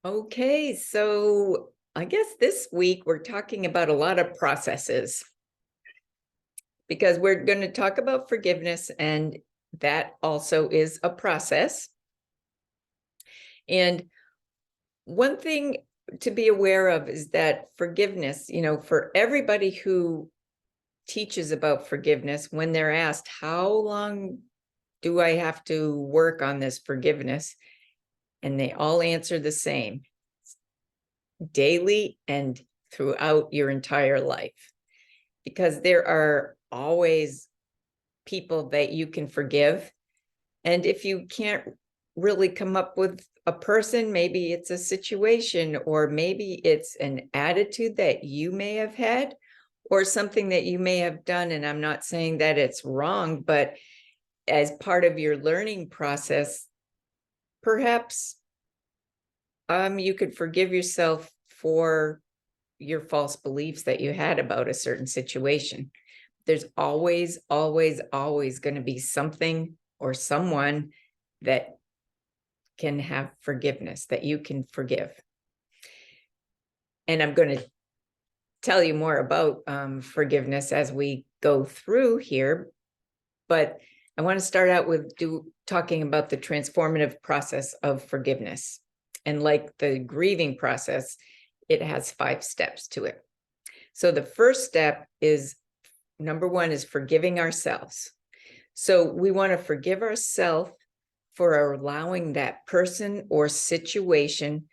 Okay, so I guess this week we're talking about a lot of processes because we're going to talk about forgiveness, and that also is a process. And one thing to be aware of is that forgiveness, for everybody who teaches about forgiveness, when they're asked, how long do I have to work on this forgiveness? And they all answer the same: daily and throughout your entire life, because there are always people that you can forgive. And if you can't really come up with a person, maybe it's a situation, or maybe it's an attitude that you may have had, or something that you may have done. And I'm not saying that it's wrong, but as part of your learning process, perhaps you could forgive yourself for your false beliefs that you had about a certain situation. There's always, always, always going to be something or someone that can have forgiveness, that you can forgive. And I'm going to tell you more about forgiveness as we go through here. But I want to start out with talking about the transformative process of forgiveness. And like the grieving process, it has 5 steps to it. So the first step is, number 1 is forgiving ourselves. So we want to forgive ourselves for allowing that person or situation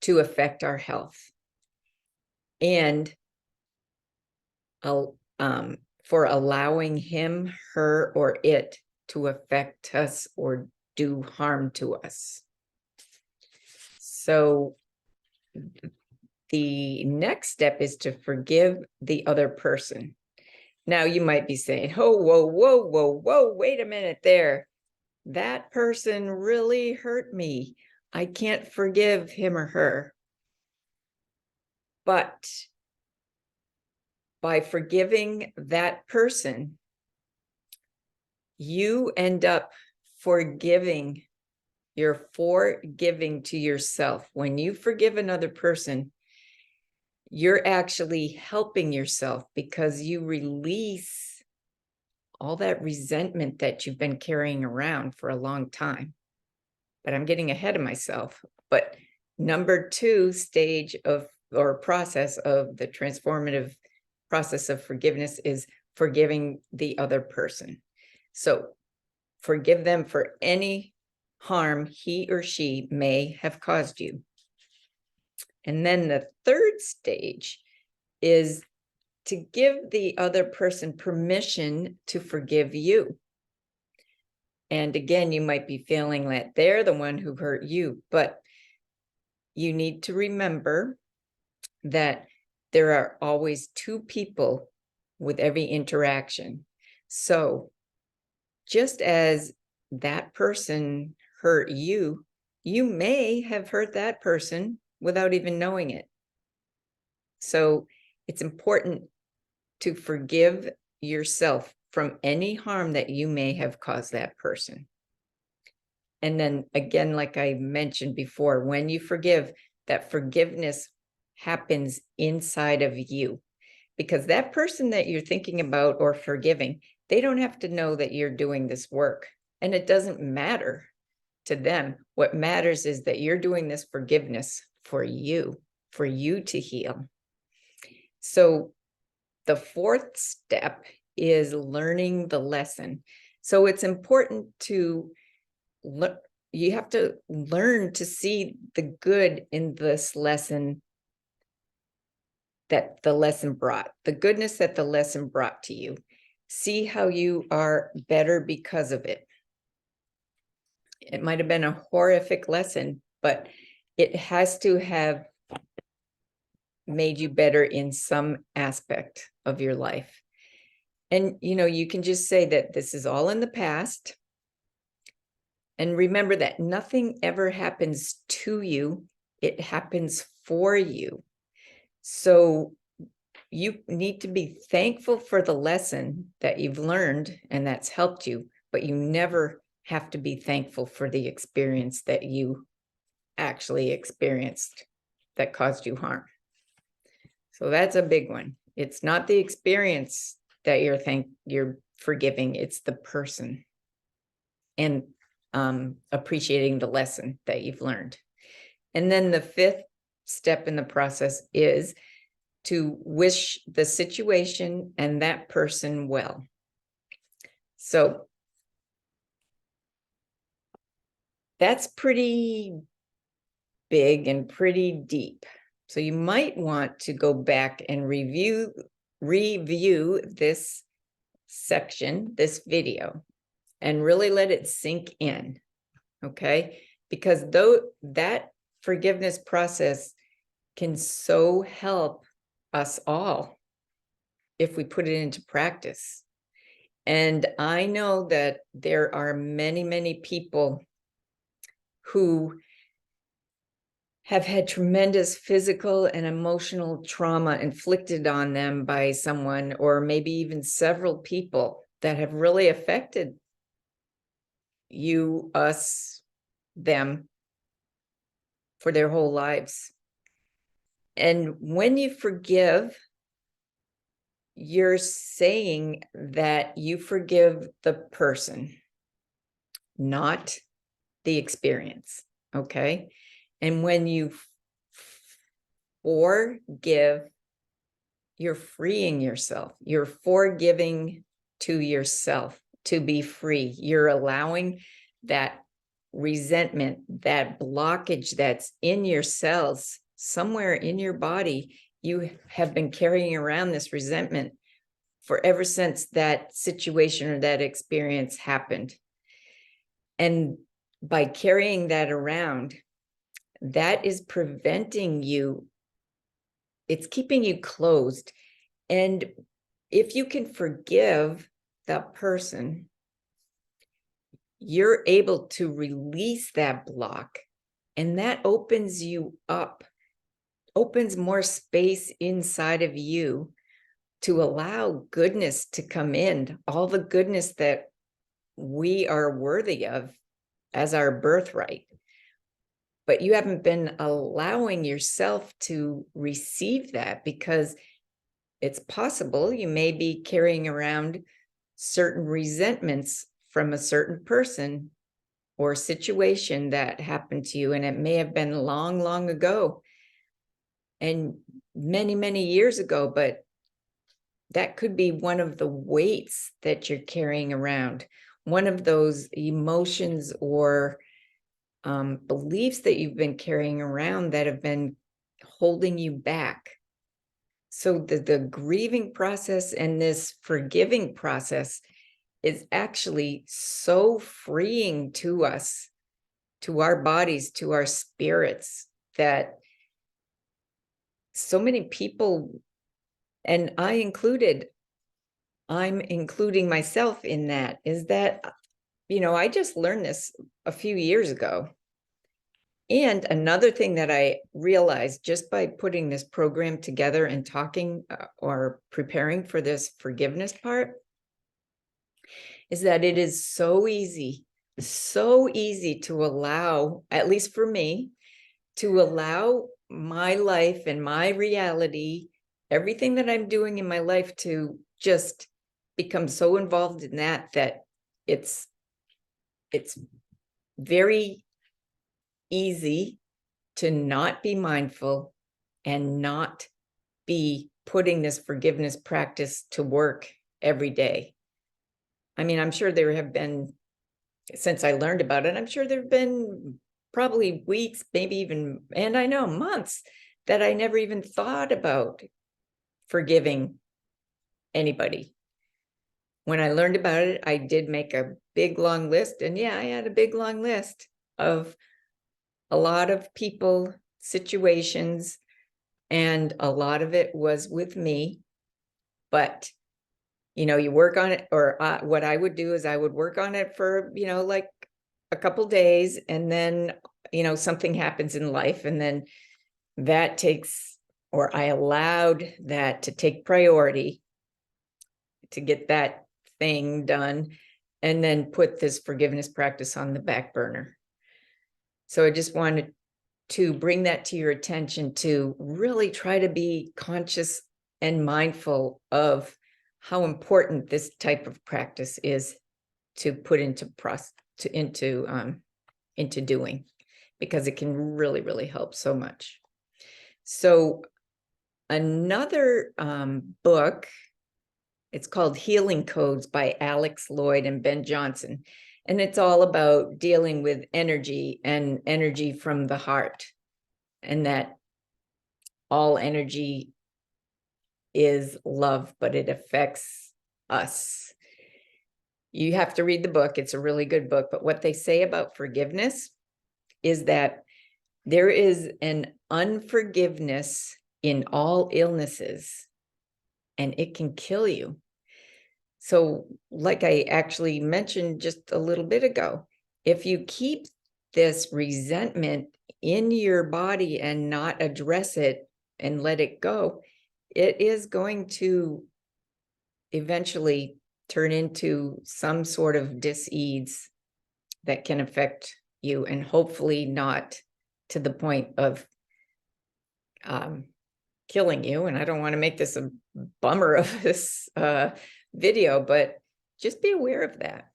to affect our health, and for allowing him, her, or it to affect us or do harm to us. So the next step is to forgive the other person. Now you might be saying, oh, whoa, whoa, whoa, whoa, wait a minute there. That person really hurt me. I can't forgive him or her. But by forgiving that person, you end up forgiving. You're forgiving to yourself. When you forgive another person, you're actually helping yourself, because you release all that resentment that you've been carrying around for a long time. But I'm getting ahead of myself. But number 2 stage of, or process of, the transformative process of forgiveness is forgiving the other person. So forgive them for any harm he or she may have caused you. And then the third stage is to give the other person permission to forgive you. And again, you might be feeling that they're the one who hurt you, but you need to remember that there are always 2 people with every interaction. So just as that person hurt you, you may have hurt that person without even knowing it. So it's important to forgive yourself from any harm that you may have caused that person. And then again, like I mentioned before, when you forgive, that forgiveness happens inside of you, because that person that you're thinking about or forgiving, they don't have to know that you're doing this work, and it doesn't matter to them. What matters is that you're doing this forgiveness for you to heal. So the 4th step is learning the lesson. So it's important to you have to learn to see the good in this lesson, that the lesson brought, the goodness that the lesson brought to you. See how you are better because of it. It might have been a horrific lesson, but it has to have made you better in some aspect of your life. And, you can just say that this is all in the past. And remember that nothing ever happens to you. It happens for you. So you need to be thankful for the lesson that you've learned and that's helped you, but you never have to be thankful for the experience that you actually experienced that caused you harm. So that's a big one. It's not the experience that you're forgiving, it's the person, and appreciating the lesson that you've learned. And then the fifth step in the process is to wish the situation and that person well. So that's pretty big and pretty deep. So you might want to go back and review this section, this video, and really let it sink in, okay? Because though that forgiveness process can so help us all if we put it into practice. And I know that there are many, many people who have had tremendous physical and emotional trauma inflicted on them by someone, or maybe even several people, that have really affected you, us, them for their whole lives. And when you forgive, you're saying that you forgive the person, not the experience, okay? And when you forgive, you're freeing yourself. You're forgiving to yourself to be free. You're allowing that resentment, that blockage that's in your cells, somewhere in your body. You have been carrying around this resentment for ever since that situation or that experience happened. And by carrying that around, that is preventing you, it's keeping you closed. And if you can forgive that person, you're able to release that block, and that opens you up, opens more space inside of you to allow goodness to come in, all the goodness that we are worthy of as our birthright. But you haven't been allowing yourself to receive that, because it's possible you may be carrying around certain resentments from a certain person or situation that happened to you, and it may have been long, long ago and many, many years ago, but that could be one of the weights that you're carrying around, one of those emotions or beliefs that you've been carrying around that have been holding you back. So the grieving process and this forgiving process is actually so freeing to us, to our bodies, to our spirits, that so many people, and I'm including myself in that, is that, I just learned this a few years ago. And another thing that I realized just by putting this program together and talking or preparing for this forgiveness part, is that it is so easy to allow, at least for me, to allow my life and my reality, everything that I'm doing in my life, to just become so involved in that it's very easy to not be mindful and not be putting this forgiveness practice to work every day. I mean, I'm sure there have been, since I learned about it, I'm sure there have been probably weeks, maybe even, and I know months, that I never even thought about forgiving anybody. When I learned about it, I did make a big long list. And yeah, I had a big long list of a lot of people, situations, and a lot of it was with me. But you work on it, or what I would do is I would work on it for, like a couple days, and then, something happens in life, and then that takes, or I allowed that to take priority to get that thing done, and then put this forgiveness practice on the back burner. So I just wanted to bring that to your attention, to really try to be conscious and mindful of how important this type of practice is to put into doing, because it can really, really help so much. So another book, it's called Healing Codes by Alex Lloyd and Ben Johnson. And it's all about dealing with energy and energy from the heart, and that all energy is love, but it affects us. You have to read the book. It's a really good book. But what they say about forgiveness is that there is an unforgiveness in all illnesses, and it can kill you. So, like I actually mentioned just a little bit ago, if you keep this resentment in your body and not address it and let it go, it is going to eventually turn into some sort of dis-ease that can affect you, and hopefully not to the point of killing you. And I don't want to make this a bummer of this video, but just be aware of that,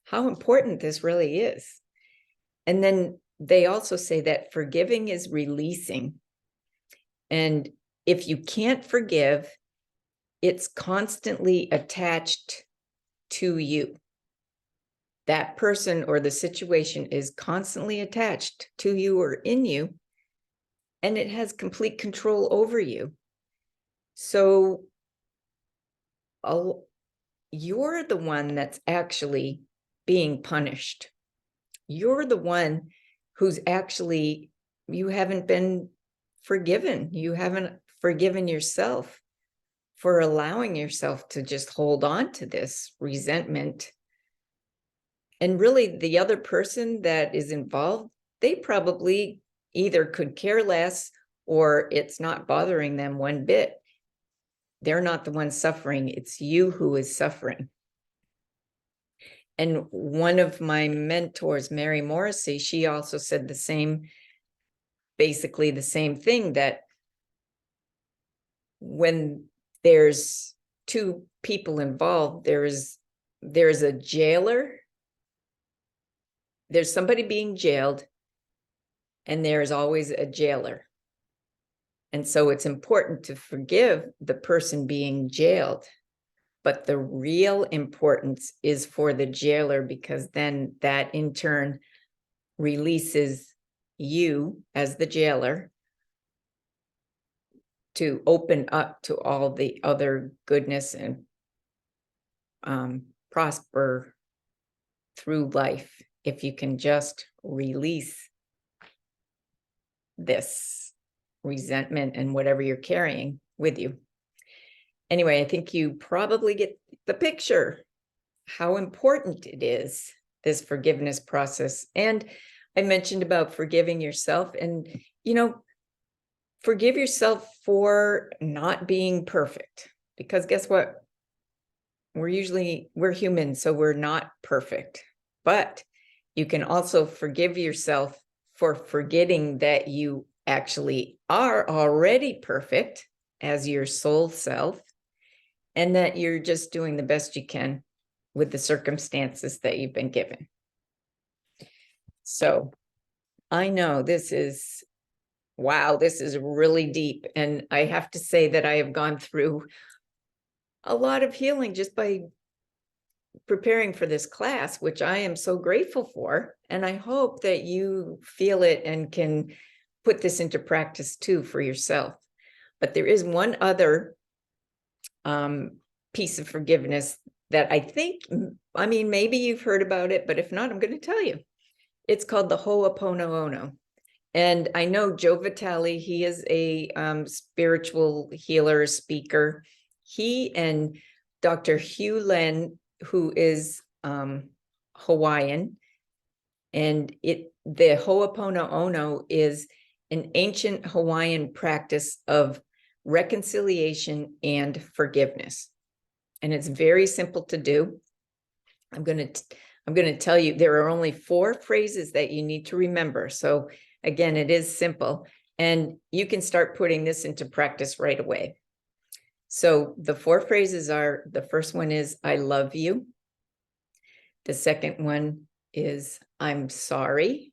how important this really is. And then they also say that forgiving is releasing. And if you can't forgive, it's constantly attached to you. That person or the situation is constantly attached to you or in you, and it has complete control over you. So you're the one that's actually being punished. You're the one who's actually, you haven't been forgiven. You haven't forgiven yourself for allowing yourself to just hold on to this resentment. And really, the other person that is involved, they probably either could care less or it's not bothering them one bit. They're not the one suffering. It's you who is suffering. And one of my mentors, Mary Morrissey, she also said the same, basically the same thing, that when there's two people involved, there's a jailer, there's somebody being jailed, and there's always a jailer. And so it's important to forgive the person being jailed. But the real importance is for the jailer, because then that in turn releases you as the jailer to open up to all the other goodness and prosper through life, if you can just release this resentment and whatever you're carrying with you. Anyway, I think you probably get the picture, how important it is, this forgiveness process. And I mentioned about forgiving yourself, and, forgive yourself for not being perfect, because guess what? We're human, so we're not perfect. But you can also forgive yourself for forgetting that you actually are already perfect as your soul self, and that you're just doing the best you can with the circumstances that you've been given. So I know this is, wow, this is really deep. And I have to say that I have gone through a lot of healing just by preparing for this class, which I am so grateful for. And I hope that you feel it and can put this into practice too for yourself. But there is one other piece of forgiveness that I think, maybe you've heard about it, but if not, I'm going to tell you. It's called the Ho'oponopono. And I know Joe Vitale, he is a spiritual healer, speaker. He and Dr. Hugh Len, who is Hawaiian, and the Ho'oponopono is an ancient Hawaiian practice of reconciliation and forgiveness. And it's very simple to do. I'm going to tell you, there are only 4 phrases that you need to remember. So Again, it is simple, and you can start putting this into practice right away. So the 4 phrases are, the first one is, I love you. The second one is, I'm sorry.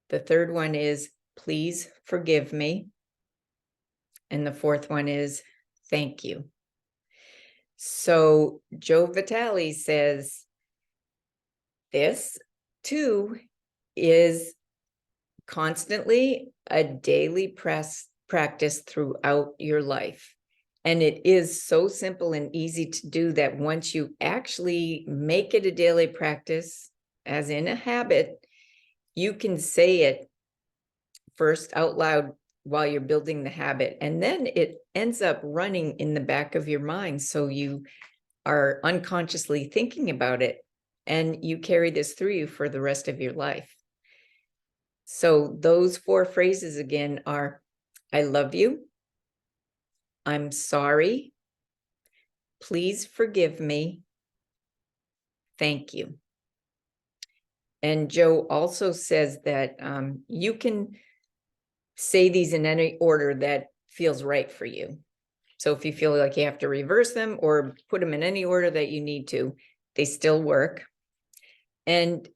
The third one is, please forgive me. And the fourth one is, thank you. So Joe Vitale says, this too is constantly a daily practice throughout your life. And it is so simple and easy to do that once you actually make it a daily practice, as in a habit, you can say it first out loud while you're building the habit. And then it ends up running in the back of your mind. So you are unconsciously thinking about it, and you carry this through you for the rest of your life. So those 4 phrases again are, I love you. I'm sorry. Please forgive me. Thank you. And Joe also says that you can say these in any order that feels right for you. So if you feel like you have to reverse them or put them in any order that you need to, they still work. And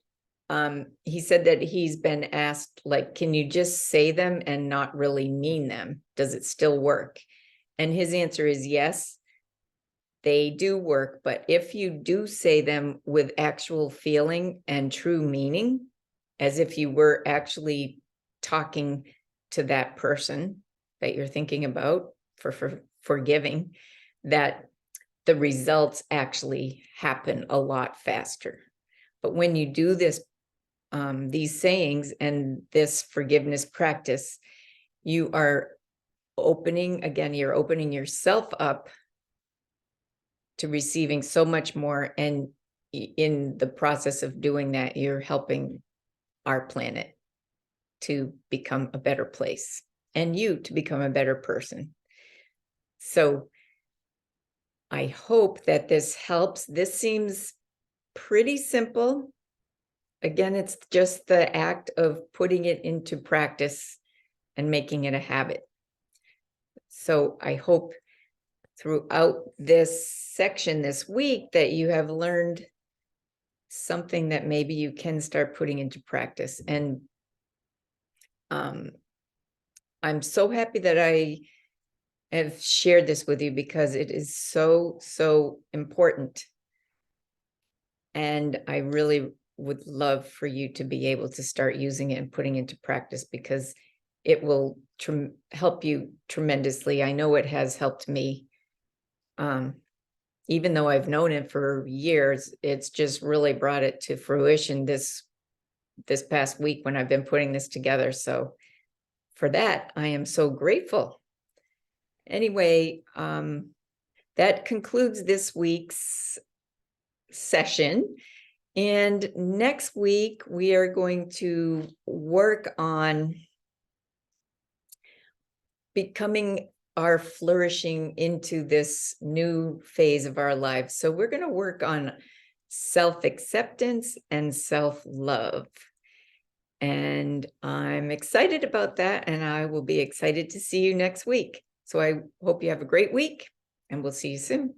he said that he's been asked, like, can you just say them and not really mean them? Does it still work? And his answer is yes, they do work. But if you do say them with actual feeling and true meaning, as if you were actually talking to that person that you're thinking about for forgiving, that the results actually happen a lot faster. But when you do this, these sayings and this forgiveness practice, you are opening, again, you're opening yourself up to receiving so much more. And in the process of doing that, you're helping our planet to become a better place and you to become a better person. So I hope that this helps. This seems pretty simple. Again, it's just the act of putting it into practice and making it a habit. So I hope throughout this section this week that you have learned something that maybe you can start putting into practice. And I'm so happy that I have shared this with you because it is so, so important. And I really would love for you to be able to start using it and putting it into practice, because it will help you tremendously. I know it has helped me. Even though I've known it for years, it's just really brought it to fruition this past week when I've been putting this together. So for that, I am so grateful. Anyway, that concludes this week's session. And next week, we are going to work on becoming our flourishing into this new phase of our lives. So we're going to work on self-acceptance and self-love. And I'm excited about that. And I will be excited to see you next week. So I hope you have a great week, and we'll see you soon.